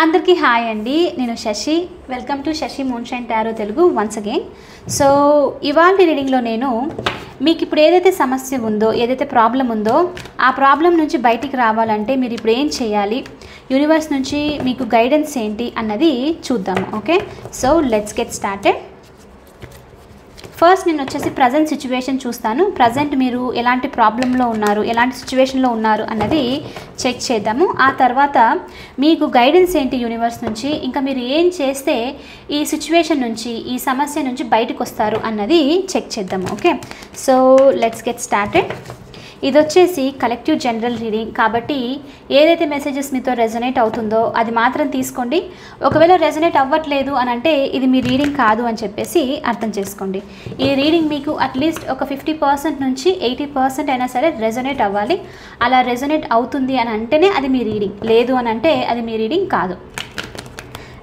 అందరికీ హాయ్ అండి. నేను Shashi. Welcome to Shashi Moonshine tarot Telugu once again. So ఇవాళ రీడింగ్లో నేను మీకు ఇప్పుడు ఏదైతే సమస్య ఉందో, ఏదైతే ప్రాబ్లం ఉందో, ఆ ప్రాబ్లం నుంచి బయటికి రావాలంటే మీరు ఇప్పుడు ఏం చేయాలి, యూనివర్స్ నుంచి మీకు గైడెన్స్ ఏంటి అన్నది చూద్దాము. Okay, so let's get started. First నేను వచ్చేసి ప్రజెంట్ సిచ్యువేషన్ చూస్తాను. ప్రజెంట్ మీరు ఎలాంటి ప్రాబ్లంలో ఉన్నారు, ఎలాంటి సిచ్యువేషన్లో ఉన్నారు అన్నది చెక్ చేద్దాము. ఆ తర్వాత మీకు గైడెన్స్ ఏంటి యూనివర్స్ నుంచి, ఇంకా మీరు ఏం చేస్తే ఈ సిచ్యువేషన్ నుంచి, ఈ సమస్య నుంచి బయటకు వస్తారు అన్నది చెక్ చేద్దాము. Okay, so let's get started. ఇది వచ్చేసి కలెక్టివ్ జనరల్ రీడింగ్ కాబట్టి ఏదైతే మెసేజెస్ మీతో రెజొనేట్ అవుతుందో అది మాత్రం తీసుకోండి. ఒకవేళ రెజొనేట్ అవ్వట్లేదు అని అంటే ఇది మీ రీడింగ్ కాదు అని చెప్పేసి అర్థం చేసుకోండి. ఈ రీడింగ్ మీకు అట్లీస్ట్ ఒక 50% నుంచి 80% అయినా సరే రెజొనేట్ అవ్వాలి. అలా రెజొనేట్ అవుతుంది అని అంటేనే అది మీ రీడింగ్, లేదు అని అంటే అది మీ రీడింగ్ కాదు.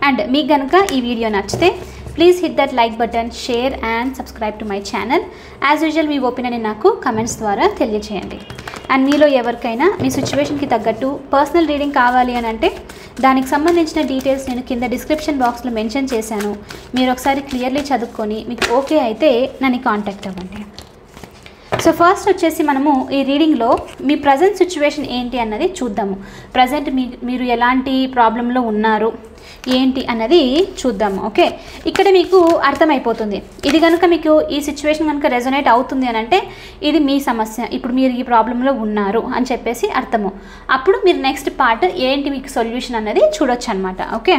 అండ్ మీకు కనుక ఈ వీడియో నచ్చితే please hit that like button, share and subscribe to my channel. As usual me opinion నాకు కమెంట్స్ ద్వారా తెలియచేయండి. అండ్ మీలో ఎవరికైనా మీ సిచ్యువేషన్కి తగ్గట్టు పర్సనల్ రీడింగ్ కావాలి అని అంటే దానికి సంబంధించిన డీటెయిల్స్ నేను కింద డిస్క్రిప్షన్ బాక్స్లో మెన్షన్ చేశాను. మీరు ఒకసారి క్లియర్లీ చదువుకొని మీకు ఓకే అయితే నన్ను కాంటాక్ట్ అవ్వండి. సో ఫస్ట్ వచ్చేసి మనము ఈ రీడింగ్లో మీ ప్రజెంట్ సిచ్యువేషన్ ఏంటి అన్నది చూద్దాము. ప్రజెంట్ మీరు ఎలాంటి ప్రాబ్లంలో ఉన్నారు ఏంటి అన్నది చూద్దాము. ఓకే, ఇక్కడ మీకు అర్థమైపోతుంది. ఇది కనుక మీకు ఈ సిచ్యువేషన్ కనుక రెజొనేట్ అవుతుంది అని అంటే ఇది మీ సమస్య, ఇప్పుడు మీరు ఈ ప్రాబ్లంలో ఉన్నారు అని చెప్పేసి అర్థము. అప్పుడు మీరు నెక్స్ట్ పార్ట్ ఏంటి మీకు సొల్యూషన్ అన్నది చూడొచ్చు అనమాట. Okay,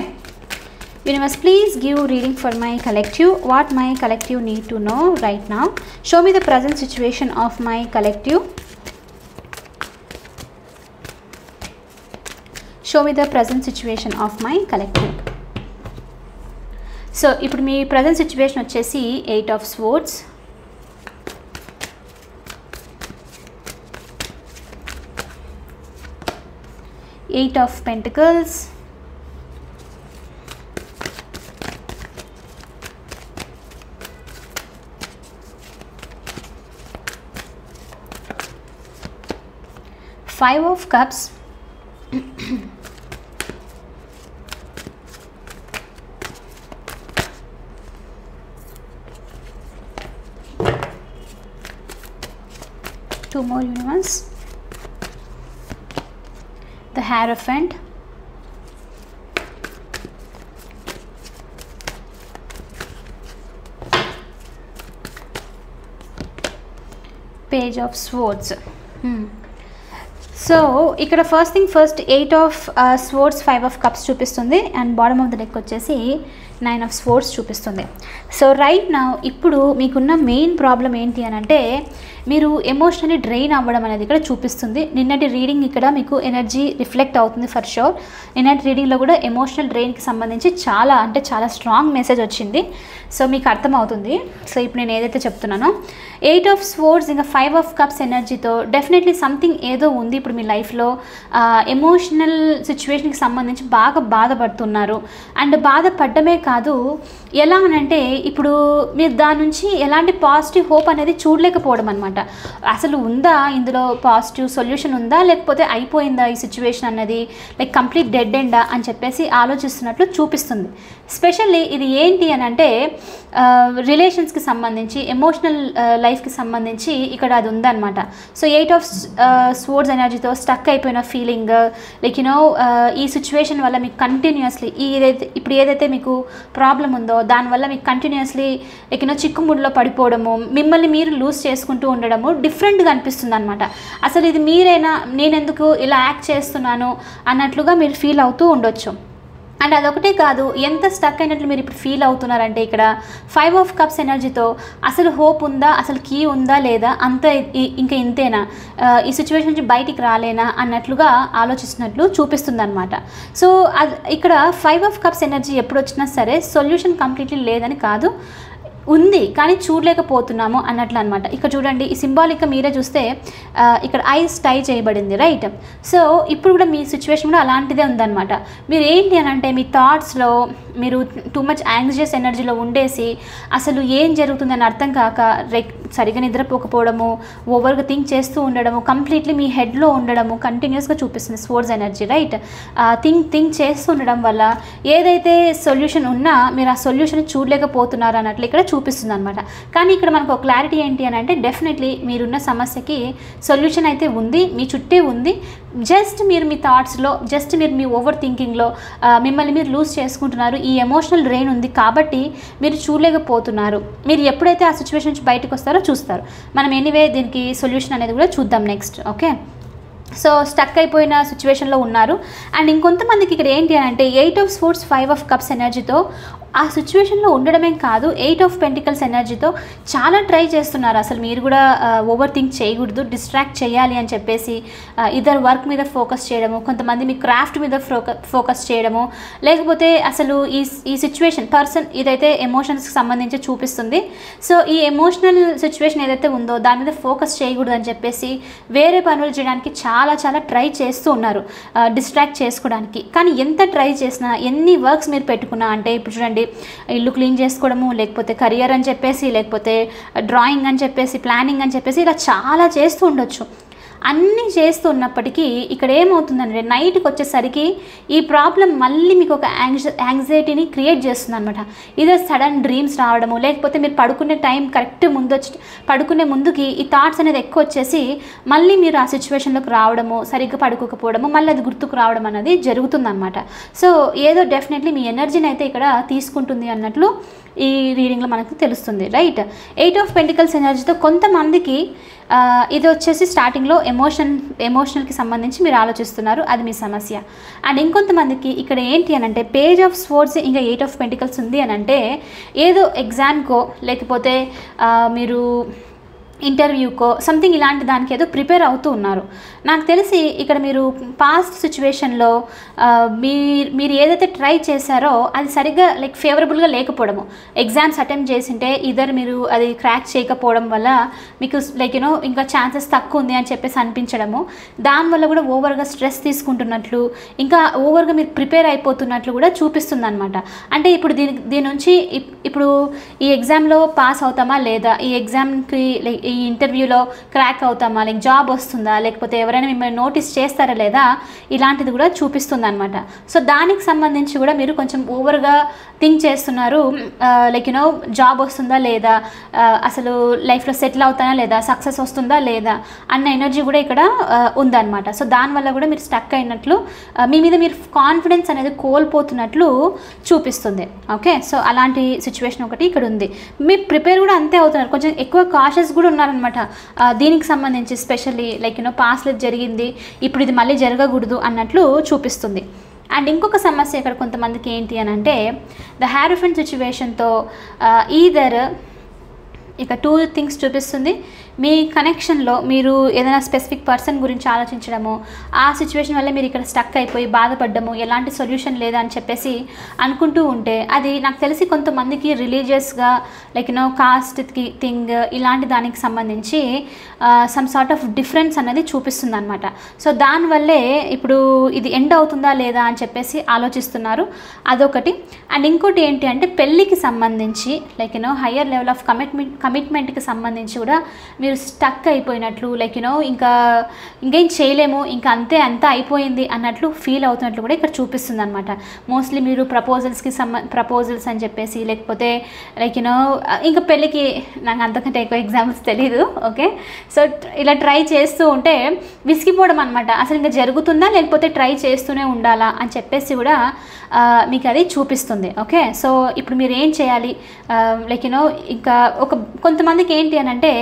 Universe, please give reading for my collective. What my collective need to know right now. Show me the present situation of my collective. Show me the present situation of my collective. So, ఇప్పుడు మీ present situation వచ్చేసి 8 of Swords, Eight of Pentacles, Five of Cups, two more Universe, the Hierophant, Page of Swords. So ఇక్కడ first thing first 8 of Swords, 5 of Cups చూపిస్తుంది. And bottom of the deck వచ్చేసి 9 of Swords చూపిస్తుంది. So right now ఇప్పుడు మీకున్న main problem ఏంటి అని అంటే మీరు ఎమోషనల్లీ డ్రైన్ అవ్వడం అనేది ఇక్కడ చూపిస్తుంది. నిన్నటి రీడింగ్ ఇక్కడ మీకు ఎనర్జీ రిఫ్లెక్ట్ అవుతుంది ఫర్ షూర్. నిన్నటి రీడింగ్లో కూడా ఎమోషనల్ డ్రైన్కి సంబంధించి చాలా అంటే చాలా స్ట్రాంగ్ మెసేజ్ వచ్చింది. సో మీకు అర్థమవుతుంది. సో ఇప్పుడు నేను ఏదైతే చెప్తున్నానో 8 of Swords ఇంకా 5 of Cups ఎనర్జీతో డెఫినెట్లీ సంథింగ్ ఏదో ఉంది ఇప్పుడు మీ లైఫ్లో. ఎమోషనల్ సిచ్యువేషన్కి సంబంధించి బాగా బాధపడుతున్నారు. అండ్ బాధపడమే కాదు, ఎలా అనంటే ఇప్పుడు మీరు దాని నుంచి ఎలాంటి పాజిటివ్ హోప్ అనేది చూడలేకపోవడం అనమాట. అసలు ఉందా ఇందులో పాజిటివ్ సొల్యూషన్ ఉందా, లేకపోతే అయిపోయిందా ఈ సిచ్యువేషన్ అన్నది, లైక్ కంప్లీట్ డెడ్ ఎండా అని చెప్పేసి ఆలోచిస్తున్నట్లు చూపిస్తుంది. స్పెషల్లీ ఇది ఏంటి అని అంటే రిలేషన్స్కి సంబంధించి, ఎమోషనల్ లైఫ్కి సంబంధించి ఇక్కడ అది ఉందన్నమాట. సో 8 of Swords ఎనర్జీతో స్టక్ అయిపోయిన ఫీలింగ్, లైక్ యూనో ఈ సిచ్యువేషన్ వల్ల మీకు కంటిన్యూస్లీ ఇప్పుడు ఏదైతే మీకు ప్రాబ్లం ఉందో దానివల్ల మీకు కంటిన్యూస్లీ లైక్ యూనో చిక్కుముడిలో పడిపోవడము, మిమ్మల్ని మీరు లూజ్ చేసుకుంటూ ఉండడము డిఫరెంట్గా అనిపిస్తుంది అనమాట. అసలు ఇది మీరైనా, నేనెందుకు ఇలా యాక్ట్ చేస్తున్నాను అన్నట్లుగా మీరు ఫీల్ అవుతూ ఉండొచ్చు. అండ్ అదొకటే కాదు, ఎంత స్టక్ అయినట్లు మీరు ఇప్పుడు ఫీల్ అవుతున్నారంటే ఇక్కడ 5 of Cups ఎనర్జీతో అసలు హోప్ ఉందా, అసలు కీ ఉందా లేదా, అంత ఇంకా ఇంతేనా, ఈ సిచ్యువేషన్ నుంచి బయటికి రాలేనా అన్నట్లుగా ఆలోచిస్తున్నట్లు చూపిస్తుంది అనమాట. సో ఇక్కడ 5 of Cups ఎనర్జీ ఎప్పుడు వచ్చినా సరే సొల్యూషన్ కంప్లీట్లీ లేదని కాదు, ఉంది కానీ చూడలేకపోతున్నాము అన్నట్లు అనమాట. ఇక్కడ చూడండి, ఈ సింబాలిక్గా మీరే చూస్తే ఇక్కడ ఐస్ టై చేయబడింది, రైట్. సో ఇప్పుడు కూడా మీ సిచ్యువేషన్ కూడా అలాంటిదే ఉందన్నమాట. మీరు ఏంటి అని అంటే మీ థాట్స్లో మీరు టూ మచ్ యాంగ్జియస్ ఎనర్జీలో ఉండేసి అసలు ఏం జరుగుతుందని అర్థం కాక సరిగా నిద్రపోకపోవడము, ఓవర్గా థింక్ చేస్తూ ఉండడము, కంప్లీట్లీ మీ హెడ్లో ఉండడము కంటిన్యూస్గా చూపిస్తుంది స్పోర్ట్స్ ఎనర్జీ, రైట్? థింక్ చేస్తూ ఉండడం వల్ల ఏదైతే సొల్యూషన్ ఉన్నా మీరు ఆ సొల్యూషన్ చూడలేకపోతున్నారు అన్నట్లు ఇక్కడ చూపిస్తుంది అనమాట. కానీ ఇక్కడ మనకు క్లారిటీ ఏంటి అని అంటే డెఫినెట్లీ మీరున్న సమస్యకి సొల్యూషన్ అయితే ఉంది, మీ చుట్టే ఉంది. జస్ట్ మీరు మీ థాట్స్లో, జస్ట్ మీరు మీ ఓవర్ థింకింగ్లో మిమ్మల్ని మీరు లూజ్ చేసుకుంటున్నారు. ఈ ఎమోషనల్ డ్రైన్ ఉంది కాబట్టి మీరు చూడలేకపోతున్నారు. మీరు ఎప్పుడైతే ఆ సిచ్యువేషన్ నుంచి బయటకు వస్తారో చూస్తారు. మనం ఎనీవే దీనికి సొల్యూషన్ అనేది కూడా చూద్దాం నెక్స్ట్. ఓకే, సో స్టక్ అయిపోయిన సిచ్యువేషన్లో ఉన్నారు. అండ్ ఇంకొంతమందికి ఇక్కడ ఏంటి అని అంటే 8 of Swords 5 of Cups ఎనర్జీతో ఆ సిచ్యువేషన్లో ఉండడమే కాదు, 8 of Pentacles ఎనర్జీతో చాలా ట్రై చేస్తున్నారు. అసలు మీరు కూడా ఓవర్ థింక్ చేయకూడదు, డిస్ట్రాక్ట్ చేయాలి అని చెప్పేసి ఇద్దరు వర్క్ మీద ఫోకస్ చేయడము, కొంతమంది మీ క్రాఫ్ట్ మీద ఫోకస్ చేయడము, లేకపోతే అసలు ఈ సిచ్యువేషన్ పర్సన్ ఇదైతే ఎమోషన్స్కి సంబంధించి చూపిస్తుంది. సో ఈ ఎమోషనల్ సిచ్యువేషన్ ఏదైతే ఉందో దాని మీద ఫోకస్ చేయకూడదు అని చెప్పేసి వేరే పనులు చేయడానికి చాలా ట్రై చేస్తూ ఉన్నారు డిస్ట్రాక్ట్ చేసుకోవడానికి. కానీ ఎంత ట్రై చేసినా, ఎన్ని వర్క్స్ మీరు పెట్టుకున్నా అంటే ఇప్పుడు చూడండి, ఇల్లు క్లీన్ చేసుకోవడము, లేకపోతే కెరియర్ అని చెప్పేసి, లేకపోతే డ్రాయింగ్ అని చెప్పేసి, ప్లానింగ్ అని చెప్పేసి ఇలా చాలా చేస్తూ ఉండొచ్చు. అన్నీ చేస్తున్నప్పటికీ ఇక్కడ ఏమవుతుందంటే నైట్కి వచ్చేసరికి ఈ ప్రాబ్లం మళ్ళీ మీకు ఒక యాంగ్జైటీని క్రియేట్ చేస్తుంది అనమాట. ఇదే సడన్ డ్రీమ్స్ రావడము, లేకపోతే మీరు పడుకునే టైం కరెక్ట్ పడుకునే ముందుకి ఈ థాట్స్ అనేది ఎక్కువ వచ్చేసి మళ్ళీ మీరు ఆ సిచ్యువేషన్లోకి రావడము, సరిగ్గా పడుకోకపోవడము, మళ్ళీ అది గుర్తుకు రావడం అనేది జరుగుతుందన్నమాట. సో ఏదో డెఫినెట్లీ మీ ఎనర్జీని అయితే ఇక్కడ తీసుకుంటుంది అన్నట్లు ఈ రీడింగ్లో మనకు తెలుస్తుంది, రైట్? 8 of Pentacles ఎనర్జీతో కొంతమందికి ఇది వచ్చేసి స్టార్టింగ్లో ఎమోషనల్కి సంబంధించి మీరు ఆలోచిస్తున్నారు, అది మీ సమస్య. అండ్ ఇంకొంతమందికి ఇక్కడ ఏంటి అని అంటే Page of Swords ఇంకా 8 of Pentacles ఉంది అని అంటే ఏదో ఎగ్జామ్కో లేకపోతే మీరు ఇంటర్వ్యూకో సంథింగ్ ఇలాంటి దానికి ఏదో ప్రిపేర్ అవుతూ ఉన్నారు. నాకు తెలిసి ఇక్కడ మీరు పాస్ట్ సిచ్యువేషన్లో మీరు ఏదైతే ట్రై చేశారో అది సరిగ్గా ఫేవరబుల్గా లేకపోవడము, ఎగ్జామ్స్ అటెంప్ట్ చేసింటే ఇద్దరు మీరు అది క్రాక్ చేయకపోవడం వల్ల మీకు ఇంకా ఛాన్సెస్ తక్కువ ఉంది అని చెప్పేసి అనిపించడము, దానివల్ల కూడా ఓవర్గా స్ట్రెస్ తీసుకుంటున్నట్లు, ఇంకా ఓవర్గా మీరు ప్రిపేర్ అయిపోతున్నట్లు కూడా చూపిస్తుంది అనమాట. అంటే ఇప్పుడు దీని నుంచి ఇప్పుడు ఈ ఎగ్జామ్లో పాస్ అవుతామా లేదా, ఈ ఎగ్జామ్కి ఈ ఇంటర్వ్యూలో క్రాక్ అవుతామా, జాబ్ వస్తుందా, లేకపోతే ఎవరైనా మిమ్మల్ని నోటీస్ చేస్తారా లేదా, ఇలాంటిది కూడా చూపిస్తుంది అనమాట. సో దానికి సంబంధించి కూడా మీరు కొంచెం ఓవర్గా థింక్ చేస్తున్నారు, జాబ్ వస్తుందా లేదా, అసలు లైఫ్లో సెటిల్ అవుతానా లేదా, సక్సెస్ వస్తుందా లేదా అన్న ఎనర్జీ కూడా ఇక్కడ ఉందన్నమాట. సో దానివల్ల కూడా మీరు స్టక్ అయినట్లు, మీ మీద మీరు కాన్ఫిడెన్స్ అనేది కోల్పోతున్నట్లు చూపిస్తుంది. ఓకే, సో అలాంటి సిచ్యువేషన్ ఒకటి ఇక్కడ ఉంది. మీరు ప్రిపేర్ కూడా అంతే అవుతున్నారు, కొంచెం ఎక్కువ కాషియస్ కూడా ఉన్నారనమాట దీనికి సంబంధించి, స్పెషల్లీ పాస్ట్లో జరిగింది ఇప్పుడు ఇది మళ్ళీ జరగకూడదు అన్నట్లు చూపిస్తుంది. అండ్ ఇంకొక సమస్య ఇక్కడ కొంతమందికి ఏంటి అని అంటే ద హ్యారోఫెంట్ సిచ్యువేషన్తో ఈదర్ ఇక 2 థింగ్స్ చూపిస్తుంది. మీ కనెక్షన్లో మీరు ఏదైనా స్పెసిఫిక్ పర్సన్ గురించి ఆలోచించడము, ఆ సిచ్యువేషన్ వల్ల మీరు ఇక్కడ స్టక్ అయిపోయి బాధపడ్డము, ఎలాంటి సొల్యూషన్ లేదా అని చెప్పేసి అనుకుంటూ ఉంటే అది నాకు తెలిసి కొంతమందికి రిలీజియస్గా కాస్ట్ థింగ్ ఇలాంటి దానికి సంబంధించి సమ్ సార్ట్ ఆఫ్ డిఫరెన్స్ అనేది చూపిస్తుంది అనమాట. సో దానివల్లే ఇప్పుడు ఇది ఎండ్ అవుతుందా లేదా అని చెప్పేసి ఆలోచిస్తున్నారు, అదొకటి. అండ్ ఇంకోటి ఏంటి అంటే పెళ్ళికి సంబంధించి హయ్యర్ లెవెల్ ఆఫ్ కమిట్మెంట్కి సంబంధించి కూడా మీరు స్టక్ అయిపోయినట్లు, ఇంకేం చేయలేము, ఇంకా అంతా అయిపోయింది అన్నట్లు ఫీల్ అవుతున్నట్లు కూడా ఇక్కడ చూపిస్తుంది అనమాట. మోస్ట్లీ మీరు ప్రపోజల్స్ అని చెప్పేసి, లేకపోతే ఇంకా పెళ్ళికి నాకు అంతకంటే ఎక్కువ ఎగ్జాంపుల్స్ తెలీదు. ఓకే, సో ఇలా ట్రై చేస్తూ ఉంటే విసిగిపోవడం అనమాట, అసలు ఇంకా జరుగుతుందా లేకపోతే ట్రై చేస్తూనే ఉండాలా అని చెప్పేసి కూడా మీకు అది చూపిస్తుంది. ఓకే, సో ఇప్పుడు మీరు ఏం చేయాలి, ఇంకా కొంతమందికి ఏంటి అని అంటే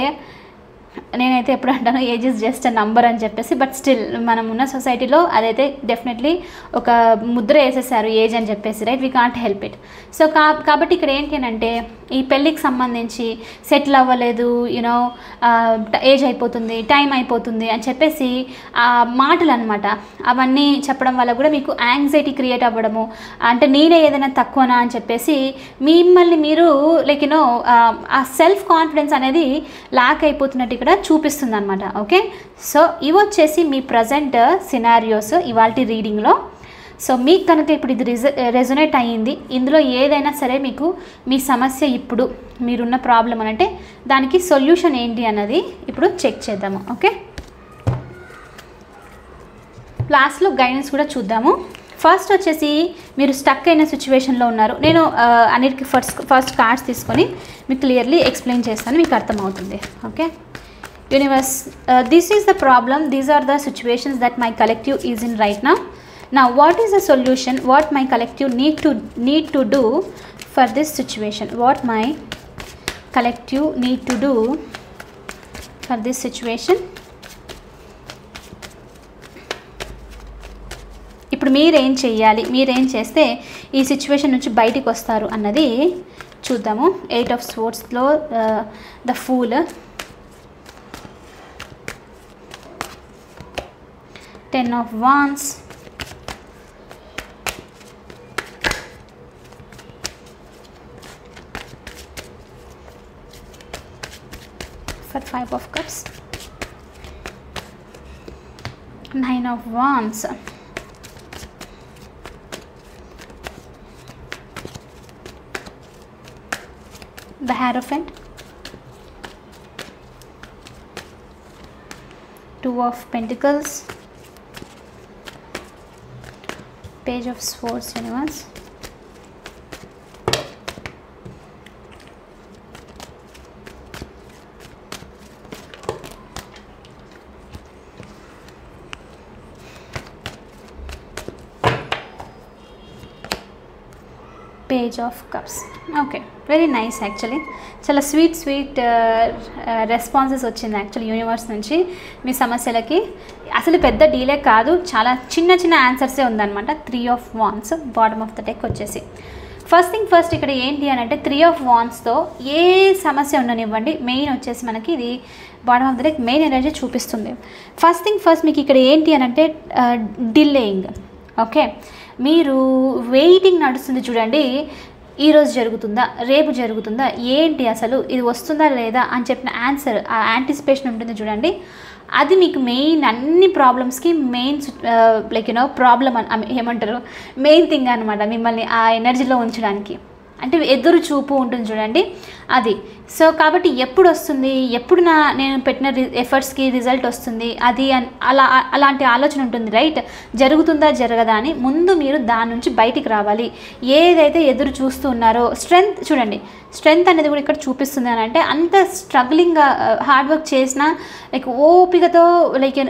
నేనైతే ఎప్పుడు అంటాను age is just a number అని చెప్పేసి, బట్ స్టిల్ మనం ఉన్న సొసైటీలో అదైతే డెఫినెట్లీ ఒక ముద్ర వేసేసారు ఏజ్ అని చెప్పేసి, right? We can't help it. So కాబట్టి ఇక్కడ ఏంటి అని అంటే ఈ పెళ్ళికి సంబంధించి సెటిల్ అవ్వలేదు, ఏజ్ అయిపోతుంది, టైం అయిపోతుంది అని చెప్పేసి ఆ మాటలు అనమాట, అవన్నీ చెప్పడం వల్ల కూడా మీకు యాంగ్జైటీ క్రియేట్ అవ్వడము, అంటే నేనే ఏదైనా తక్కువనా అని చెప్పేసి మిమ్మల్ని మీరు ఆ సెల్ఫ్ కాన్ఫిడెన్స్ అనేది ల్యాక్ అయిపోతున్నట్టు ఇక్కడ చూపిస్తుంది అనమాట. ఓకే, సో ఇవి వచ్చేసి మీ ప్రజెంట్ సినారియోస్ ఇవాల్టి రీడింగ్లో. సో మీకు కనుక ఇప్పుడు ఇది రెజొనేట్ అయ్యింది, ఇందులో ఏదైనా సరే మీకు మీ సమస్య ఇప్పుడు మీరున్న ప్రాబ్లం అని అంటే దానికి సొల్యూషన్ ఏంటి అన్నది ఇప్పుడు చెక్ చేద్దాము. ఓకే, లాస్ట్లో గైడెన్స్ కూడా చూద్దాము. ఫస్ట్ వచ్చేసి మీరు స్టక్ అయిన సిచ్యువేషన్లో ఉన్నారు. నేను అన్నిటికీ ఫస్ట్ కార్డ్స్ తీసుకొని మీకు క్లియర్లీ ఎక్స్ప్లెయిన్ చేస్తాను, మీకు అర్థమవుతుంది. Okay, universe, this is the problem, these are the situations that my collective is in right now. Now what is the solution, what my collective need to do for this situation, what my collective need to do for this situation. ఇప్పుడు మీరేం చేయాలి, మీరేం చేస్తే ఈ situation నుంచి బయటికి వస్తారు అన్నది చూద్దాము. 8 of Swordsలో the fool, 10 of Wands, for 5 of Cups, 9 of Wands, the Hierophant, 2 of Pentacles, Page of Swords, universe, Page of Cups. Okay, very nice. Actually చాలా స్వీట్ రెస్పాన్సెస్ వచ్చింది యాక్చువల్లీ యూనివర్స్ నుంచి మీ సమస్యలకి. అసలు పెద్ద డీలే కాదు, చాలా చిన్న ఆన్సర్సే ఉందన్నమాట. 3 of Wands bottom of the deck వచ్చేసి. ఫస్ట్ థింగ్ ఫస్ట్, ఇక్కడ ఏంటి అని అంటే 3 of Wandsతో ఏ సమస్య ఉండనివ్వండి, మెయిన్ వచ్చేసి మనకి ఇది bottom of the deck main energy చూపిస్తుంది. ఫస్ట్ థింగ్ ఫస్ట్, మీకు ఇక్కడ ఏంటి అని అంటే డిలేయింగ్. ఓకే, మీరు వెయిటింగ్ నడుస్తుంది చూడండి, ఈరోజు జరుగుతుందా, రేపు జరుగుతుందా, ఏంటి అసలు ఇది వస్తుందా లేదా అని చెప్పిన ఆన్సర్, ఆ యాంటిసిపేషన్ ఉంటుంది చూడండి, అది మీకు మెయిన్ అన్ని ప్రాబ్లమ్స్కి మెయిన్ లైక్ ప్రాబ్లం ఏమంటారు, మెయిన్ థింగ్ అనమాట మిమ్మల్ని ఆ ఎనర్జీలో ఉంచడానికి. అంటే ఎదురు చూపు ఉంటుంది చూడండి అది. సో కాబట్టి ఎప్పుడు వస్తుంది, ఎప్పుడు నేను పెట్టిన ఎఫర్ట్స్కి రిజల్ట్ వస్తుంది, అది అలాంటి ఆలోచన ఉంటుంది, రైట్? జరుగుతుందా జరగదా అని ముందు మీరు దాని నుంచి బయటికి రావాలి. ఏదైతే ఎదురు చూస్తూ ఉన్నారో స్ట్రెంగ్త్ చూడండి, స్ట్రెంగ్త్ అనేది కూడా ఇక్కడ చూపిస్తుంది అని అంటే అంత స్ట్రగ్లింగ్గా హార్డ్ వర్క్ చేసినా, లైక్ ఓపికతో లైక్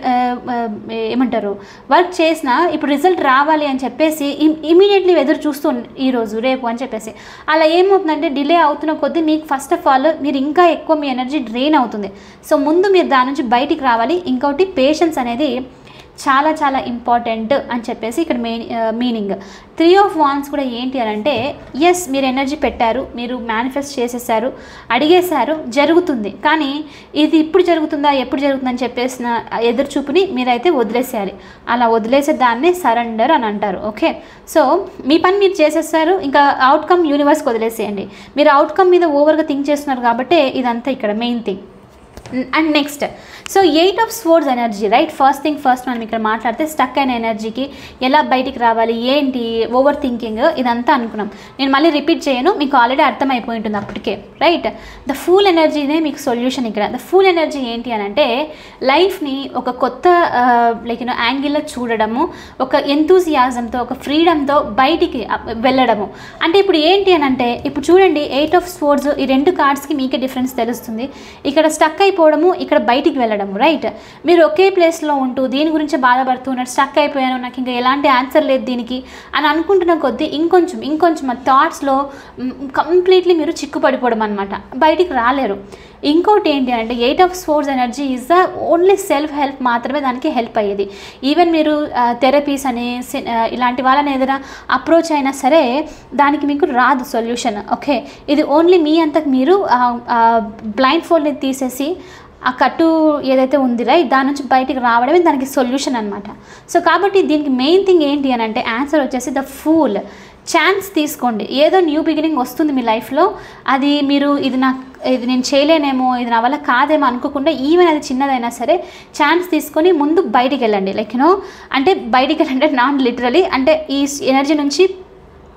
ఏమంటారు వర్క్ చేసినా ఇప్పుడు రిజల్ట్ రావాలి అని చెప్పేసి ఇమీడియట్లీ ఎదురు చూస్తూ ఈరోజు రేపు అని చెప్పేసి అలా ఏమవుతుందంటే డిలే అవుతున్న కొద్దీ మీకు ఫస్ట్ ఆఫ్ ఆల్ మీరు ఇంకా ఎక్కువ మీ ఎనర్జీ డ్రైన్ అవుతుంది. సో ముందు మీరు దాని నుంచి బయటికి రావాలి. ఇంకోటి పేషెన్స్ అనేది చాలా ఇంపార్టెంట్ అని చెప్పేసి ఇక్కడ మీనింగ్. 3 of Wands కూడా ఏంటి అని అంటే ఎస్, మీరు ఎనర్జీ పెట్టారు, మీరు మేనిఫెస్ట్ చేసేసారు, అడిగేశారు, జరుగుతుంది. కానీ ఇది ఇప్పుడు జరుగుతుందా ఎప్పుడు జరుగుతుందని చెప్పేసిన ఎదురు చూపుని మీరైతే వదిలేసేయాలి. అలా వదిలేసే దాన్నే సరెండర్ అని అంటారు. ఓకే, సో మీ పని మీరు చేసేస్తారు, ఇంకా అవుట్కమ్ యూనివర్స్కి వదిలేసేయండి. మీరు అవుట్కమ్ మీద ఓవర్గా థింక్ చేస్తున్నారు కాబట్టి ఇదంతా ఇక్కడ main thing. And next, so 8 of Swords energy, right? First thing first మనం ఇక్కడ మాట్లాడితే స్టక్ అయిన ఎనర్జీకి ఎలా బయటికి రావాలి, ఏంటి ఓవర్ థింకింగ్, ఇదంతా అనుకున్నాం. నేను మళ్ళీ రిపీట్ చేయను, మీకు ఆల్రెడీ అర్థమైపోయి ఉంటుంది అప్పటికే, రైట్? ద ఫూల్ ఎనర్జీనే మీకు సొల్యూషన్ ఇక్కడ. ద ఫూల్ ఎనర్జీ ఏంటి అని అంటే లైఫ్ని ఒక కొత్త లైక్ యాంగిల్లో చూడడము, ఒక ఎంతూజియాజంతో, ఒక ఫ్రీడమ్తో బయటికి వెళ్ళడము. అంటే ఇప్పుడు ఏంటి అని అంటే ఇప్పుడు చూడండి 8 of Swords, ఈ 2 కార్డ్స్కి మీకే డిఫరెన్స్ తెలుస్తుంది. ఇక్కడ స్టక్ అయిపోవడము, ఇక్కడ బయటికి వెళ్ళడం, రైట్? మీరు ఒకే ప్లేస్లో ఉంటూ దీని గురించి బాధపడుతున్నారు, స్టక్ అయిపోయాను, నాకు ఇంకా ఎలాంటి ఆన్సర్ లేదు దీనికి అని అనుకుంటున్న కొద్దీ ఇంకొంచెం ఆ థాట్స్లో కంప్లీట్లీ మీరు చిక్కుపడిపోవడం అనమాట, బయటికి రాలేరు. ఇంకోటి ఏంటి అంటే 8 of Swords energy is the only self help మాత్రమే దానికి హెల్ప్ అయ్యేది. ఈవెన్ మీరు థెరపీస్ అని ఇలాంటి వాళ్ళని ఏదైనా అప్రోచ్ అయినా సరే దానికి మీకు రాదు సొల్యూషన్. ఓకే, ఇది ఓన్లీ మీ అంతకు మీరు బ్లైండ్ ఫోల్డ్ని తీసేసి ఆ కట్టు ఏదైతే ఉంది రైట్ దాని నుంచి బయటికి రావడమే దానికి సొల్యూషన్ అనమాట. సో కాబట్టి దీనికి మెయిన్ థింగ్ ఏంటి అని అంటే ఆన్సర్ వచ్చేసి ద ఫూల్. ఛాన్స్ తీసుకోండి, ఏదో న్యూ బిగినింగ్ వస్తుంది మీ లైఫ్లో, అది మీరు ఇది నాకు ఇది నేను చేయలేనేమో, ఇది నా వల్ల కాదేమో అనుకోకుండా ఈవెన్ అది చిన్నదైనా సరే ఛాన్స్ తీసుకొని ముందు బయటికి వెళ్ళండి. లైక్ అంటే బయటికి వెళ్ళంటే నాట్ లిటరలీ, అంటే ఈ ఎనర్జీ నుంచి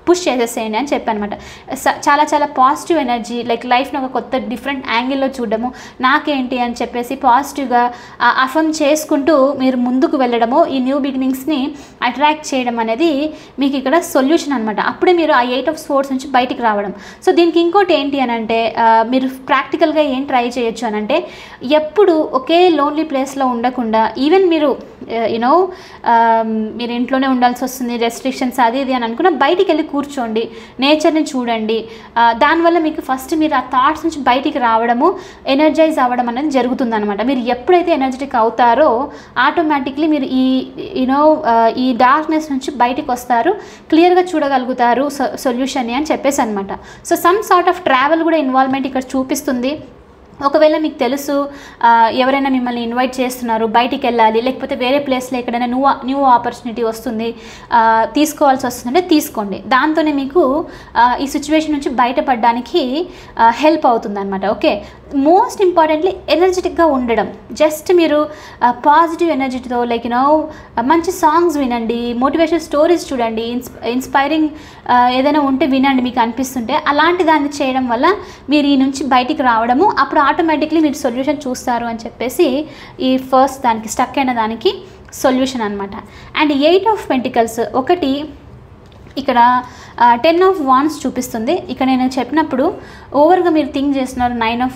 పుష్ చేసేసేయండి అని చెప్పానమాట. చాలా చాలా పాజిటివ్ ఎనర్జీ, లైక్ లైఫ్ని ఒక కొత్త డిఫరెంట్ యాంగిల్లో చూడడము, నాకేంటి అని చెప్పేసి పాజిటివ్గా అఫర్మ్ చేసుకుంటూ మీరు ముందుకు వెళ్ళడము, ఈ న్యూ బిగినింగ్స్ని అట్రాక్ట్ చేయడం అనేది మీకు ఇక్కడ సొల్యూషన్ అనమాట. అప్పుడే మీరు ఆ 8 of Swords నుంచి బయటికి రావడం. సో దీనికి ఇంకోటి ఏంటి అని అంటే మీరు ప్రాక్టికల్గా ఏం ట్రై చేయొచ్చు అని అంటే, ఎప్పుడు ఒకే లోన్లీ ప్లేస్లో ఉండకుండా, ఈవెన్ మీరు మీరు ఇంట్లోనే ఉండాల్సి వస్తుంది, రెస్ట్రిక్షన్స్ అది ఇది అని అనుకున్న, బయటికి వెళ్ళి కూర్చోండి, నేచర్ని చూడండి. దానివల్ల మీకు ఫస్ట్ మీరు ఆ థాట్స్ నుంచి బయటికి రావడము, ఎనర్జైజ్ అవ్వడం అనేది జరుగుతుందన్నమాట. మీరు ఎప్పుడైతే ఎనర్జెటిక్ అవుతారో ఆటోమేటిక్లీ మీరు ఈ డార్క్నెస్ నుంచి బయటికి వస్తారు, క్లియర్గా చూడగలుగుతారు సొల్యూషన్ని అని చెప్పేసి అనమాట. So some sort of travel కూడా ఇన్వాల్వ్మెంట్ ఇక్కడ చూపిస్తుంది. ఒకవేళ మీకు తెలుసు ఎవరైనా మిమ్మల్ని ఇన్వైట్ చేస్తున్నారు, బయటికి వెళ్ళాలి, లేకపోతే వేరే ప్లేస్లో ఎక్కడైనా న్యూ ఆపర్చునిటీ వస్తుంది, తీసుకోవాల్సి వస్తుందంటే తీసుకోండి. దాంతోనే మీకు ఈ సిచ్యువేషన్ నుంచి బయటపడడానికి హెల్ప్ అవుతుంది అనమాట. ఓకే, మోస్ట్ ఇంపార్టెంట్లీ ఎనర్జెటిక్గా ఉండడం. జస్ట్ మీరు పాజిటివ్ ఎనర్జీతో లైక్ మంచి సాంగ్స్ వినండి, మోటివేషన్ స్టోరీస్ చూడండి, ఇన్స్పైరింగ్ ఏదైనా ఉంటే వినండి మీకు అనిపిస్తుంటే. అలాంటి దాన్ని చేయడం వల్ల మీరు ఈ నుంచి బయటికి రావడము, అప్పుడు ఆటోమేటిక్లీ మీరు సొల్యూషన్ చూస్తారు అని చెప్పేసి ఈ ఫస్ట్ దానికి స్టక్ అయిన దానికి సొల్యూషన్ అనమాట. అండ్ 8 of Pentacles ఒకటి ఇక్కడ 10 of Wands చూపిస్తుంది. ఇక్కడ నేను చెప్పినప్పుడు ఓవర్గా మీరు థింక్ చేస్తున్నారు, 9 of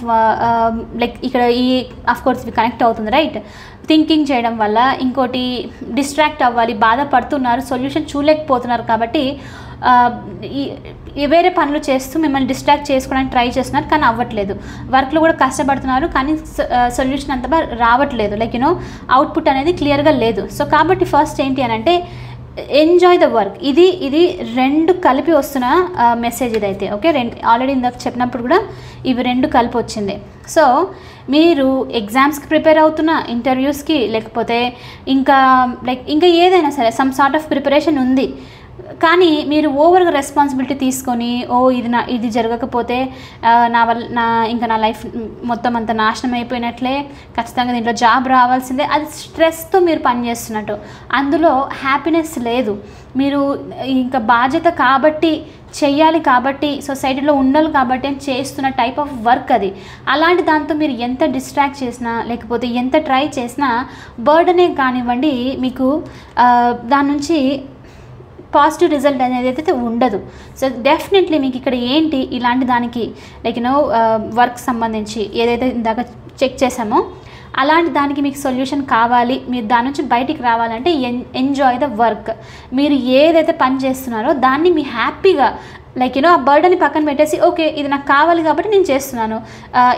లైక్ ఇక్కడ ఈ అఫ్కోర్స్ ఇవి కనెక్ట్ అవుతుంది రైట్. థింకింగ్ చేయడం వల్ల ఇంకోటి డిస్ట్రాక్ట్ అవ్వాలి, బాధపడుతున్నారు, సొల్యూషన్ చూడలేకపోతున్నారు కాబట్టి వేరే పనులు చేస్తూ మిమ్మల్ని డిస్ట్రాక్ట్ చేసుకోవడానికి ట్రై చేస్తున్నారు, కానీ అవ్వట్లేదు. వర్క్లో కూడా కష్టపడుతున్నారు, కానీ సొల్యూషన్ అంత రావట్లేదు, లైక్ అవుట్పుట్ అనేది క్లియర్గా లేదు. సో కాబట్టి ఫస్ట్ ఏంటి అని అంటే ఎంజాయ్ ద వర్క్. ఇది రెండు కలిపి వస్తున్న మెసేజ్ ఇదైతే. ఓకే, ఆల్రెడీ ఇందాక చెప్పినప్పుడు కూడా ఇవి రెండు కలిపి వచ్చింది. సో మీరు ఎగ్జామ్స్కి ప్రిపేర్ అవుతున్న, ఇంటర్వ్యూస్కి, లేకపోతే ఇంకా ఏదైనా సరే సమ్ సార్ట్ ఆఫ్ ప్రిపరేషన్ ఉంది, కానీ మీరు ఓవర్గా రెస్పాన్సిబిలిటీ తీసుకొని ఇది జరగకపోతే నా లైఫ్ మొత్తం అంతా నాశనం అయిపోయినట్లే, ఖచ్చితంగా దీంట్లో జాబ్ రావాల్సిందే, అది స్ట్రెస్తో మీరు పనిచేస్తున్నట్టు, అందులో హ్యాపీనెస్ లేదు. మీరు ఇంకా బాధ్యత కాబట్టి చెయ్యాలి, కాబట్టి సొసైటీలో ఉండాలి కాబట్టి అని చేస్తున్న టైప్ ఆఫ్ వర్క్ అది. అలాంటి దాంతో మీరు ఎంత డిస్ట్రాక్ట్ చేసినా, లేకపోతే ఎంత ట్రై చేసినా బర్డనే కానివ్వండి, మీకు దాని నుంచి పాజిటివ్ రిజల్ట్ అనేది అయితే ఉండదు. సో డెఫినెట్లీ మీకు ఇక్కడ ఏంటి ఇలాంటి దానికి లైక్ వర్క్ సంబంధించి ఏదైతే ఇందాక చెక్ చేసామో అలాంటి దానికి మీకు సొల్యూషన్ కావాలి, మీరు దాని నుంచి బయటికి రావాలంటే ఎంజాయ్ ద వర్క్. మీరు ఏదైతే పని చేస్తున్నారో దాన్ని మీ హ్యాపీగా లైక్ ఆ బర్డన్ని పక్కన పెట్టేసి, ఓకే ఇది నాకు కావాలి కాబట్టి నేను చేస్తున్నాను,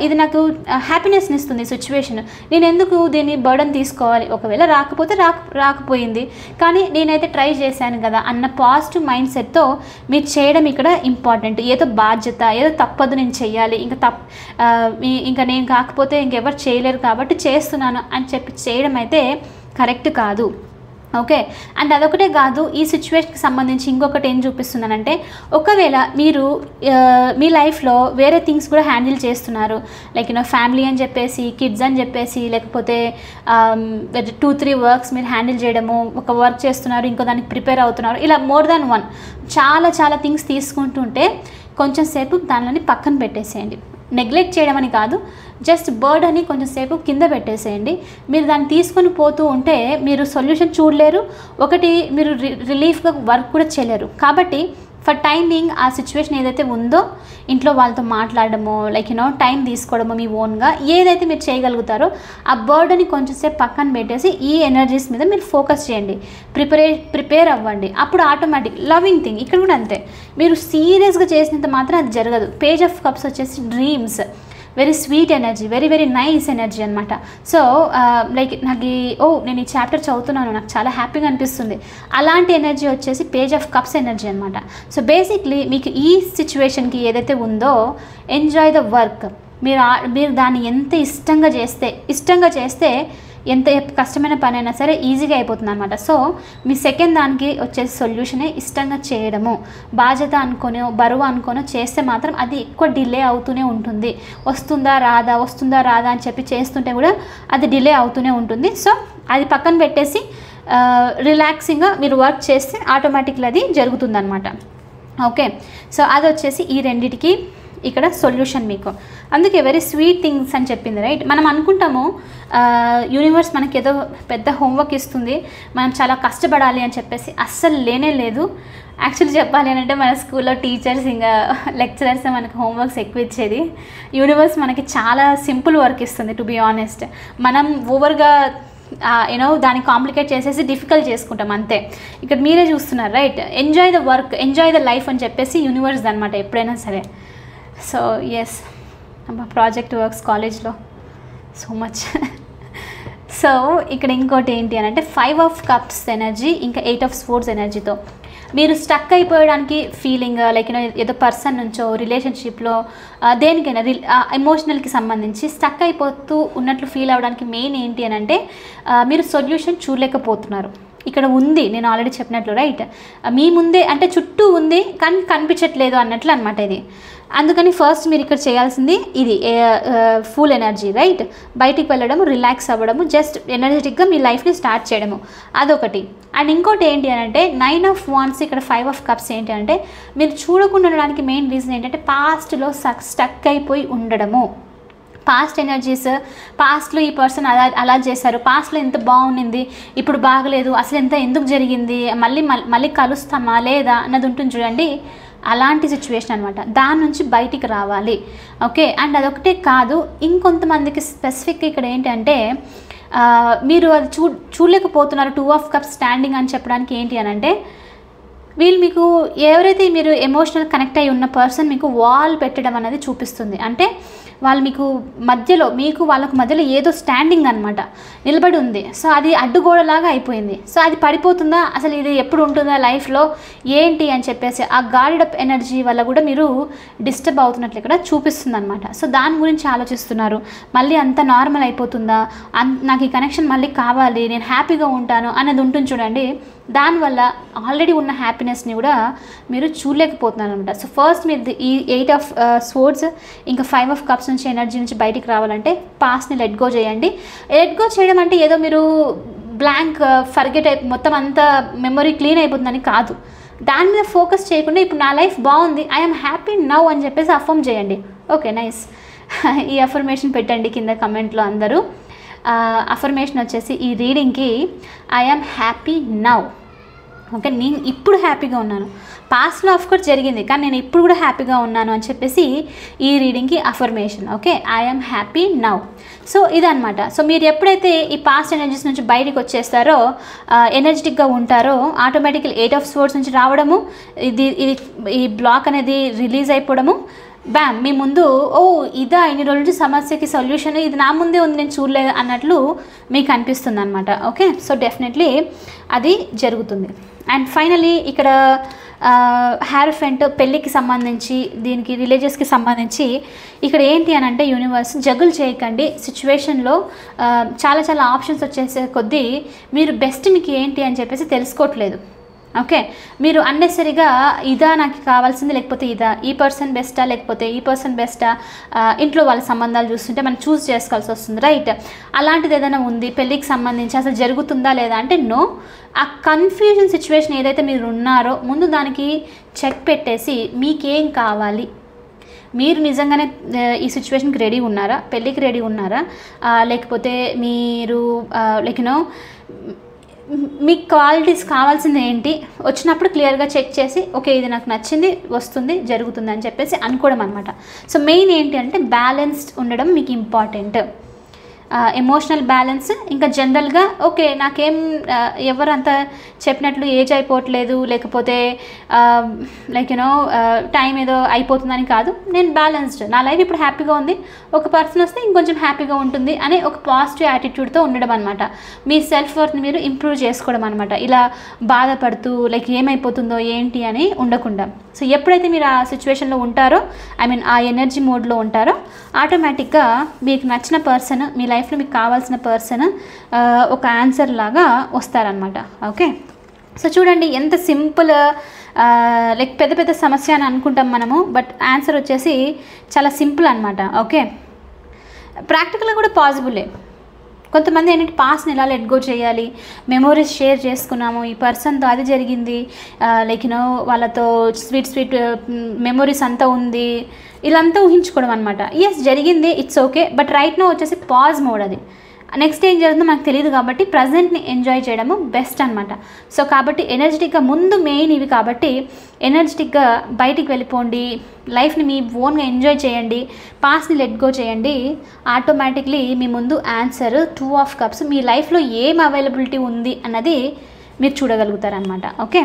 ఇది నాకు హ్యాపీనెస్ని ఇస్తుంది సిచ్యువేషన్, నేను ఎందుకు దీన్ని బర్డన్ తీసుకోవాలి, ఒకవేళ రాకపోతే రాకపోయింది, కానీ నేనైతే ట్రై చేశాను కదా అన్న పాజిటివ్ మైండ్ సెట్తో మీరు చేయడం ఇక్కడ ఇంపార్టెంట్. ఏదో బాధ్యత, ఏదో తప్పదు నేను చెయ్యాలి, ఇంకా నేను కాకపోతే ఇంకెవరు చేయలేరు కాబట్టి చేస్తున్నాను అని చెప్పి చేయడం అయితే కరెక్ట్ కాదు. ఓకే, అండ్ అదొకటే కాదు, ఈ సిచ్యువేషన్కి సంబంధించి ఇంకొకటి ఏం చూపిస్తున్నానంటే, ఒకవేళ మీరు మీ లైఫ్లో వేరే థింగ్స్ కూడా హ్యాండిల్ చేస్తున్నారు, లైక్ ఫ్యామిలీ అని చెప్పేసి, కిడ్స్ అని చెప్పేసి, లేకపోతే 2-3 వర్క్స్ మీరు హ్యాండిల్ చేయడము, ఒక వర్క్ చేస్తున్నారు, ఇంకో దానికి ప్రిపేర్ అవుతున్నారు, ఇలా మోర్ దాన్ వన్ చాలా థింగ్స్ తీసుకుంటుంటే కొంచెం సేపు దానిని పక్కన పెట్టేసేయండి. నెగ్లెక్ట్ చేయడం అని కాదు, జస్ట్ బర్డ్ అని కొంచెం సేపు కింద పెట్టేసేయండి. మీరు దాన్ని తీసుకొని పోతూ ఉంటే మీరు సొల్యూషన్ చూడలేరు, ఒకటి మీరు రిలీఫ్గా వర్క్ కూడా చేయలేరు. కాబట్టి ఫర్ టైం బీయింగ్ ఆ సిచ్యువేషన్ ఏదైతే ఉందో ఇంట్లో వాళ్ళతో మాట్లాడడమో, లైక్ టైం తీసుకోవడమో, మీ ఓన్గా ఏదైతే మీరు చేయగలుగుతారో ఆ బర్డ్ని కొంచెంసేపు పక్కన పెట్టేసి ఈ ఎనర్జీస్ మీద మీరు ఫోకస్ చేయండి, ప్రిపేర్ అవ్వండి. అప్పుడు ఆటోమేటిక్ లవింగ్ థింగ్ ఇక్కడ కూడా అంతే, మీరు సీరియస్గా చేసినంత మాత్రం అది జరగదు. పేజ్ ఆఫ్ కప్స్ వచ్చేసి dreams, very sweet energy, very nice energy అనమాట. సో లైక్ నేను ఈ చాప్టర్ చదువుతున్నాను, నాకు చాలా హ్యాపీగా అనిపిస్తుంది, అలాంటి ఎనర్జీ వచ్చేసి పేజ్ ఆఫ్ కప్స్ ఎనర్జీ అనమాట. సో బేసిక్లీ మీకు ఈ సిచ్యువేషన్కి ఏదైతే ఉందో ఎంజాయ్ ద వర్క్. మీరు దాన్ని ఎంత ఇష్టంగా చేస్తే ఎంత కష్టమైన పని అయినా సరే ఈజీగా అయిపోతుంది అనమాట. సో మీ సెకండ్ దానికి వచ్చేసి సొల్యూషనే ఇష్టంగా చేయడము. బాధ్యత అనుకోనో బరువు అనుకోనో చేస్తే మాత్రం అది ఎక్కువ డిలే అవుతూనే ఉంటుంది. వస్తుందా రాదా అని చెప్పి చేస్తుంటే కూడా అది డిలే అవుతూనే ఉంటుంది. సో అది పక్కన పెట్టేసి రిలాక్సింగ్గా మీరు వర్క్ చేస్తే ఆటోమేటిక్గా అది జరుగుతుందన్నమాట. ఓకే, సో అది వచ్చేసి ఈ రెండిటికి ఇక్కడ సొల్యూషన్ మీకు. అందుకే వెరీ స్వీట్ థింగ్స్ అని చెప్పింది, రైట్? మనం అనుకుంటాము యూనివర్స్ మనకి ఏదో పెద్ద హోంవర్క్ ఇస్తుంది, మనం చాలా కష్టపడాలి అని చెప్పేసి. అస్సలు లేనే లేదు. యాక్చువల్లీ చెప్పాలి అంటే మన స్కూల్లో టీచర్స్ ఇంకా లెక్చరర్స్ మనకి హోంవర్క్స్ ఎక్కువ ఇచ్చేది. యూనివర్స్ మనకి చాలా సింపుల్ వర్క్ ఇస్తుంది టు బీ ఆనెస్ట్. మనం ఓవర్గా దాన్ని కాంప్లికేట్ చేసేసి డిఫికల్ట్ చేసుకుంటాం అంతే. ఇక్కడ మీరే చూస్తున్నారు, right? Enjoy the work, enjoy the life అని చెప్పేసి యూనివర్స్ అనమాట ఎప్పుడైనా సరే. సో ఎస్, ప్రాజెక్ట్ వర్క్స్ కాలేజ్లో సో మచ్. సో ఇక్కడ ఇంకోటి ఏంటి అని అంటే 5 ఆఫ్ కప్స్ ఎనర్జీ ఇంకా 8 ఆఫ్ స్పోర్ట్స్ ఎనర్జీతో మీరు స్టక్ అయిపోయడానికి ఫీలింగ్, లైక్ ఏదో పర్సన్ నుంచో రిలేషన్షిప్లో దేనికైనా ఎమోషనల్కి సంబంధించి స్టక్ అయిపోతూ ఉన్నట్లు ఫీల్ అవ్వడానికి మెయిన్ ఏంటి అని అంటే మీరు సొల్యూషన్ చూడలేకపోతున్నారు. ఇక్కడ ఉంది, నేను ఆల్రెడీ చెప్పినట్లు, రైట్? మీ ముందే అంటే చుట్టూ ఉంది కానీ కనిపించట్లేదు అన్నట్లు అనమాట ఇది. అందుకని ఫస్ట్ మీరు ఇక్కడ చేయాల్సింది ఇది ఫుల్ ఎనర్జీ, రైట్? బయటికి వెళ్ళడము, రిలాక్స్ అవ్వడము, జస్ట్ ఎనర్జెటిక్గా మీ లైఫ్ని స్టార్ట్ చేయడము, అదొకటి. అండ్ ఇంకోటి ఏంటి అని అంటే 9 ఆఫ్ వాండ్స్ ఇక్కడ 5 ఆఫ్ కప్స్ ఏంటి అంటే మీరు చూడకుండా ఉండడానికి మెయిన్ రీజన్ ఏంటంటే పాస్ట్లో స్టక్ అయిపోయి ఉండడము. పాస్ట్ ఎనర్జీస్, పాస్ట్లో ఈ పర్సన్ అలా చేశారు, పాస్ట్లో ఎంత బాగుండింది, ఇప్పుడు బాగలేదు, అసలు ఎందుకు జరిగింది, మళ్ళీ కలుస్తామా లేదా అన్నది ఉంటుంది చూడండి. అలాంటి సిచ్యువేషన్ అనమాట. దాని నుంచి బయటికి రావాలి. ఓకే, అండ్ అదొకటే కాదు, ఇంకొంతమందికి స్పెసిఫిక్గా ఇక్కడ ఏంటంటే మీరు అది చూడలేకపోతున్నారు 2 ఆఫ్ కప్స్ స్టాండింగ్ అని చెప్పడానికి ఏంటి అని అంటే వీళ్ళు మీకు ఎవరైతే మీరు ఎమోషనల్ కనెక్ట్ అయి ఉన్న పర్సన్ మీకు వాల్ పెట్టడం అనేది చూపిస్తుంది. అంటే వాళ్ళు మీకు వాళ్ళకు మధ్యలో ఏదో స్టాండింగ్ అనమాట, నిలబడి ఉంది. సో అది అడ్డుగోడలాగా అయిపోయింది. సో అది పడిపోతుందా, అసలు ఇది ఎప్పుడు ఉంటుందా లైఫ్లో ఏంటి అని చెప్పేసి ఆ గార్డెడ్ అప్ ఎనర్జీ వల్ల కూడా మీరు డిస్టర్బ్ అవుతున్నట్లు ఇక్కడ చూపిస్తుంది అనమాట. సో దాని గురించి ఆలోచిస్తున్నారు, మళ్ళీ అంత నార్మల్ అయిపోతుందా, నాకు ఈ కనెక్షన్ మళ్ళీ కావాలి, నేను హ్యాపీగా ఉంటాను అనేది ఉంటుంది చూడండి. దానివల్ల ఆల్రెడీ ఉన్న హ్యాపీనెస్ని కూడా మీరు చూడలేకపోతున్నారు అనమాట. సో ఫస్ట్ మీరు ఈ 8 ఆఫ్ స్పోర్ట్స్ ఇంకా 5 ఆఫ్ కప్స్ నుంచి ఎనర్జీ నుంచి బయటికి రావాలంటే పాస్ట్ని లెట్ గో చేయండి. లెట్ గో చేయడం అంటే ఏదో మీరు బ్లాంక్ ఫర్గెట్ మొత్తం అంతా మెమొరీ క్లీన్ అయిపోతుందని కాదు. దాని మీద ఫోకస్ చేయకుండా ఇప్పుడు నా లైఫ్ బాగుంది, ఐఎమ్ హ్యాపీ నౌ అని చెప్పేసి అఫర్మ్ చేయండి. Okay, nice. ఈ అఫర్మేషన్ పెట్టండి కింద కమెంట్లో అందరూ. అఫర్మేషన్ వచ్చేసి ఈ రీడింగ్కి ఐఎమ్ హ్యాపీ నౌ. ఓకే, నేను ఇప్పుడు హ్యాపీగా ఉన్నాను, పాస్ట్లో ఆఫ్కోర్స్ జరిగింది కానీ నేను ఇప్పుడు కూడా హ్యాపీగా ఉన్నాను అని చెప్పేసి ఈ రీడింగ్కి affirmation. Okay, I'm happy now. So ఇదనమాట. సో మీరు ఎప్పుడైతే ఈ పాస్ట్ ఎనర్జీస్ నుంచి బయటకు వచ్చేస్తారో, ఎనర్జెటిక్గా ఉంటారో, ఆటోమేటిక్గా 8 ఆఫ్ స్పోర్ట్స్ నుంచి రావడము, ఈ బ్లాక్ అనేది రిలీజ్ అయిపోవడము, బ్యామ్ మీ ముందు ఇదా ఇన్ని రోజుల సమస్యకి సొల్యూషన్, ఇది నా ముందే ఉంది, నేను చూడలేదు అన్నట్లు మీకు అనిపిస్తుంది అనమాట. ఓకే, సో డెఫినెట్లీ అది జరుగుతుంది. అండ్ ఫైనలీ ఇక్కడ హ్యారఫెంట్ పెళ్ళికి సంబంధించి, దీనికి రిలీజియస్కి సంబంధించి ఇక్కడ ఏంటి అని అంటే యూనివర్స్ జగుల్ చేయకండి. సిచ్యువేషన్లో చాలా చాలా ఆప్షన్స్ వచ్చేసే కొద్దీ మీరు బెస్ట్ మీకు ఏంటి అని చెప్పేసి తెలుసుకోవట్లేదు. ఓకే, మీరు అన్నెసరిగా ఇదా నాకు కావాల్సింది, లేకపోతే ఇదా, ఈ పర్సన్ బెస్టా లేకపోతే ఈ పర్సన్ బెస్టా, ఇంట్లో వాళ్ళ సంబంధాలు చూస్తుంటే మనం చూస్ చేసుకోవాల్సి వస్తుంది, రైట్? అలాంటిది ఏదైనా ఉంది పెళ్ళికి సంబంధించి, అసలు జరుగుతుందా లేదా అంటే నో. ఆ కన్ఫ్యూజన్ సిచ్యువేషన్ ఏదైతే మీరు ఉన్నారో ముందు దానికి చెక్ పెట్టేసి మీకేం కావాలి, మీరు నిజంగానే ఈ సిచ్యువేషన్కి రెడీ ఉన్నారా, పెళ్ళికి రెడీ ఉన్నారా, లేకపోతే మీరు మీ క్వాలిటీస్ కావాల్సింది ఏంటి, వచ్చినప్పుడు క్లియర్గా చెక్ చేసి ఓకే ఇది నాకు నచ్చింది, వస్తుంది, జరుగుతుంది అని చెప్పేసి అనుకోవడం అనమాట. సో మెయిన్ ఏంటి అంటే బ్యాలెన్స్డ్ ఉండడం మీకు ఇంపార్టెంట్. ఎమోషనల్ బ్యాలెన్స్, ఇంకా జనరల్గా ఓకే నాకేం ఎవరంతా చెప్పినట్లు ఏజ్ అయిపోవట్లేదు, లేకపోతే టైం ఏదో అయిపోతుందని కాదు, నేను బ్యాలెన్స్డ్, నా లైఫ్ ఇప్పుడు హ్యాపీగా ఉంది, ఒక పర్సన్ వస్తే ఇంకొంచెం హ్యాపీగా ఉంటుంది అనే ఒక పాజిటివ్ యాటిట్యూడ్తో ఉండడం అనమాట. మీ సెల్ఫ్ వర్త్ని మీరు ఇంప్రూవ్ చేసుకోవడం అనమాట. ఇలా బాధపడుతూ ఏమైపోతుందో ఏంటి అని ఉండకుండా. సో ఎప్పుడైతే మీరు ఆ సిచ్యువేషన్లో ఉంటారో, ఆ ఎనర్జీ మోడ్లో ఉంటారో, ఆటోమేటిక్గా మీకు నచ్చిన పర్సన్ మీ లైఫ్ లైఫ్లో మీకు కావాల్సిన పర్సన్ ఒక ఆన్సర్ లాగా వస్తారనమాట. ఓకే, సో చూడండి ఎంత సింపుల్, లైక్ పెద్ద పెద్ద సమస్య అని అనుకుంటాం మనము, బట్ ఆన్సర్ వచ్చేసి చాలా సింపుల్ అనమాట. ఓకే, ప్రాక్టికల్గా కూడా పాసిబులే. కొంతమంది ఏంటంటే పాస్ట్ని ఎలా లెట్ గో చేయాలి, మెమోరీస్ షేర్ చేసుకున్నాము, ఈ పర్సన్తో అది జరిగింది, లైక్ వాళ్ళతో స్వీట్ మెమోరీస్ అంతా ఉంది, ఇలా అంతా ఊహించుకోవడం అనమాట. ఎస్ జరిగింది, it's okay, but right now వచ్చేసి పాజ్ మోడ్. అది నెక్స్ట్ ఏం జరుగుతుందో మనకు తెలియదు కాబట్టి ప్రజెంట్ని ఎంజాయ్ చేయడము బెస్ట్ అనమాట. సో కాబట్టి ఎనర్జెటిక్గా ముందు మెయిన్ ఇవి కాబట్టి ఎనర్జెటిక్గా బయటికి వెళ్ళిపోండి, లైఫ్ని మీ ఓన్గా ఎంజాయ్ చేయండి, పాస్ట్ని లెట్ గో చేయండి. ఆటోమేటిక్లీ మీ ముందు ఆన్సర్ 2 ఆఫ్ కప్స్, మీ లైఫ్లో ఏం అవైలబిలిటీ ఉంది అన్నది మీరు చూడగలుగుతారనమాట. ఓకే,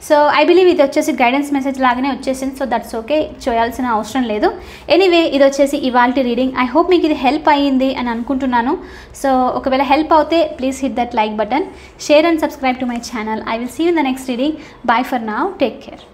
సో ఐ బిలీవ్ ఇది వచ్చేసి గైడెన్స్ మెసేజ్ లాగానే వచ్చేసింది. సో దట్స్ ఓకే, చేయాల్సిన అవసరం లేదు. ఎనీవే ఇది వచ్చేసి ఇవాల్టి రీడింగ్. ఐ హోప్ మీకు ఇది హెల్ప్ అయ్యింది అని అనుకుంటున్నాను. సో ఒకవేళ హెల్ప్ అవుతే please hit that like button, share and subscribe to my channel. I will see you in the next reading. Bye for now, take care.